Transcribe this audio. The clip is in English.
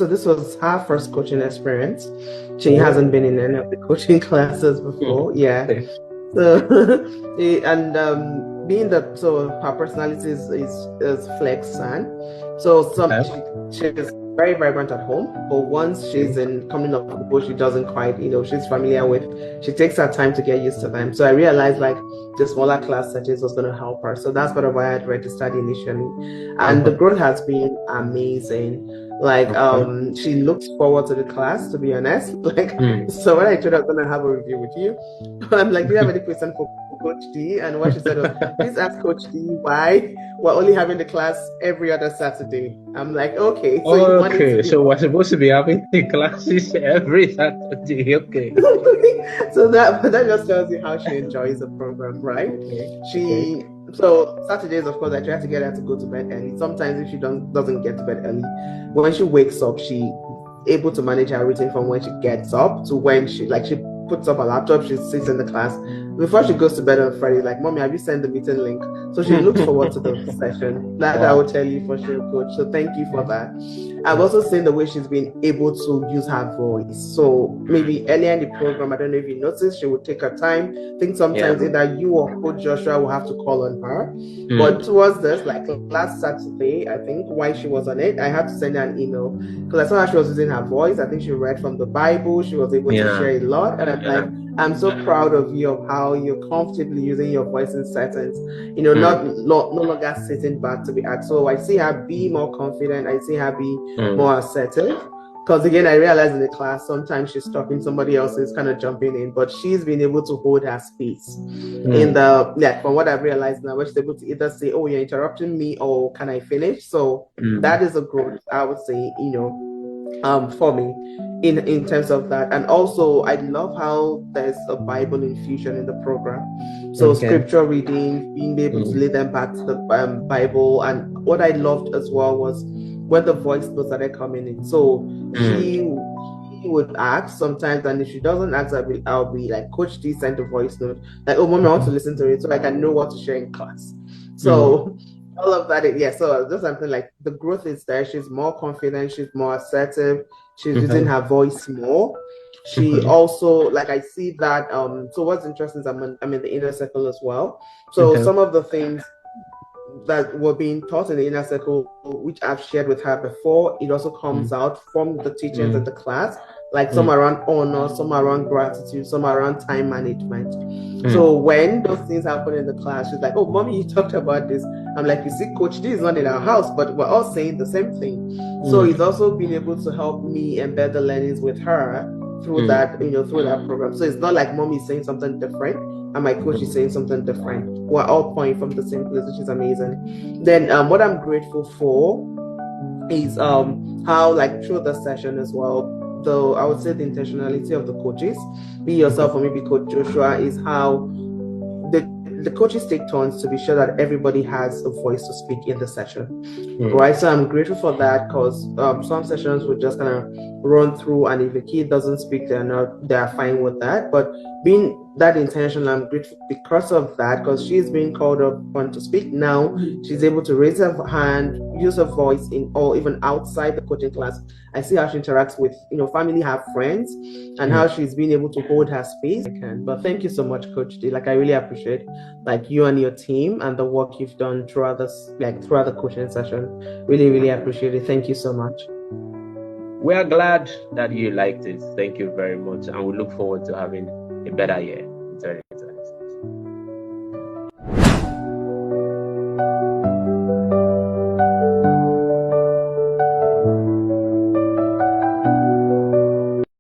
so this was her first coaching experience. She hasn't been in any of the coaching classes before. Yeah. Okay. So and being that, so her personality is flex and so she's very vibrant at home, but once she's in coming up with people she doesn't quite, she's familiar with, she takes her time to get used to them. So I realized like the smaller class settings was going to help her. So that's part of why I had registered initially. And the growth has been amazing. Like she looks forward to the class, to be honest. Like so when I told her I was gonna have a review with you, I'm like, do you have any question for Coach D? And what she said was, please ask Coach D why we're only having the class every other Saturday. I'm like, okay, so you want it to be so we're supposed to be having the classes every Saturday. Okay. So that just tells you how she enjoys the program, right? So Saturdays, of course, I try to get her to go to bed early. Sometimes if she doesn't get to bed early, when she wakes up, she able to manage her routine from when she gets up to when she puts up her laptop, she sits in the class. Before she goes to bed on Friday, like, Mommy, have you sent the meeting link? So she looks forward to the session. That I will tell you for sure, Coach. So thank you for that. I've also seen the way she's been able to use her voice. So maybe earlier in the program, I don't know if you noticed, she would take her time. I think sometimes either you or Coach Joshua will have to call on her. But towards this, like last Saturday, I think, while she was on it, I had to send her an email because I saw how she was using her voice. I think she read from the Bible. She was able to share a lot. And I'm like, I'm so proud of you of how you're comfortably using your voice in settings, no longer sitting back to be asked. So I see her be more confident. I see her be more assertive. Because again, I realized in the class, sometimes she's talking, somebody else is kind of jumping in, but she's been able to hold her space in from what I've realized now, where she's able to either say, oh, you're interrupting me, or can I finish? So that is a growth, I would say, for me in terms of that. And also I love how there's a Bible infusion in the program. So scripture reading, being able to lead them back to the Bible. And what I loved as well was when the voice notes started coming in. So she would ask sometimes, and if she doesn't ask, I'll be like, Coach D sent a voice note, like, oh, Mommy, I want to listen to it so I can know what to share in class. So all of that, so just something like the growth is there. She's more confident, she's more assertive, she's using her voice more. She also, like, I see that so what's interesting is I'm in the inner circle as well. So some of the things that were being taught in the inner circle, which I've shared with her before, it also comes out from the teachings of the class, like some around honor, some around gratitude, some around time management. So when those things happen in the class, she's like, oh, Mommy, you talked about this. I'm like, you see, Coach D is not in our house, but we're all saying the same thing. So he's also been able to help me embed the learnings with her through that, through that program. So it's not like Mommy is saying something different and my coach is saying something different. We're all pointing from the same place, which is amazing. Then what I'm grateful for is how, like, through the session as well, though I would say the intentionality of the coaches, be yourself or maybe Coach Joshua, is how the coaches take turns to be sure that everybody has a voice to speak in the session, right? So I'm grateful for that, because some sessions would just kind of run through, and if a kid doesn't speak, they're fine with that. But being that intentional, I'm grateful because of that, because she's being called upon to speak now. She's able to raise her hand, use her voice in, or even outside the coaching class. I see how she interacts with family, her friends, and how she's been able to hold her space. But thank you so much, Coach D. Like, I really appreciate like you and your team and the work you've done throughout this, like throughout the coaching session. Really, really appreciate it. Thank you so much. We are glad that you liked it. Thank you very much, and we look forward to having a better year in 2020.